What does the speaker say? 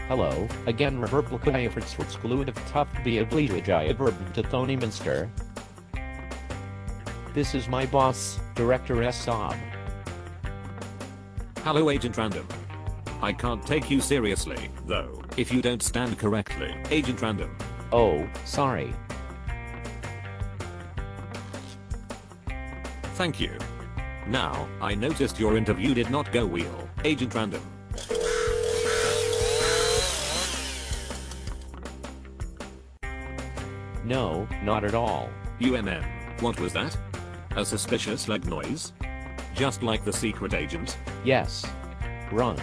Hello, again reverblukaya for exclusive tough be obligatory verb to Thony Minster. This is my boss, Director S-Sob. Hello Agent Random. I can't take you seriously, though, if you don't stand correctly, Agent Random. Oh, sorry. Thank you. Now, I noticed your interview did not go well, Agent Random. No, not at all. What was that? A suspicious leg noise? Just like the secret agent? Yes. Run.